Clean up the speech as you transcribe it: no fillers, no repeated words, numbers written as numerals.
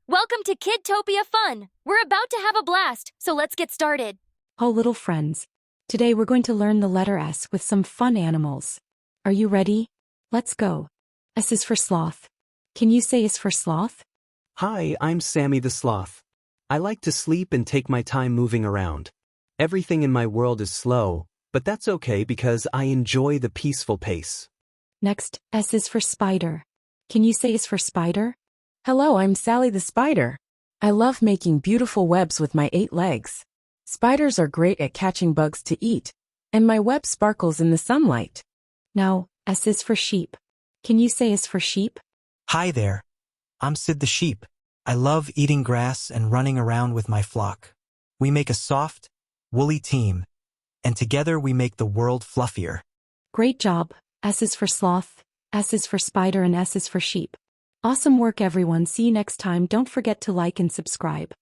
Welcome to Kidtopia Fun! We're about to have a blast, so let's get started. Oh, little friends. Today we're going to learn the letter S with some fun animals. Are you ready? Let's go. S is for sloth. Can you say S for sloth? Hi, I'm Sammy the Sloth. I like to sleep and take my time moving around. Everything in my world is slow, but that's okay because I enjoy the peaceful pace. Next, S is for spider. Can you say S for spider? Hello, I'm Sally the Spider. I love making beautiful webs with my 8 legs. Spiders are great at catching bugs to eat, and my web sparkles in the sunlight. Now, S is for sheep. Can you say S for sheep? Hi there. I'm Sid the Sheep. I love eating grass and running around with my flock. We make a soft, woolly team, and together we make the world fluffier. Great job. S is for sloth, S is for spider, and S is for sheep. Awesome work, everyone. See you next time. Don't forget to like and subscribe.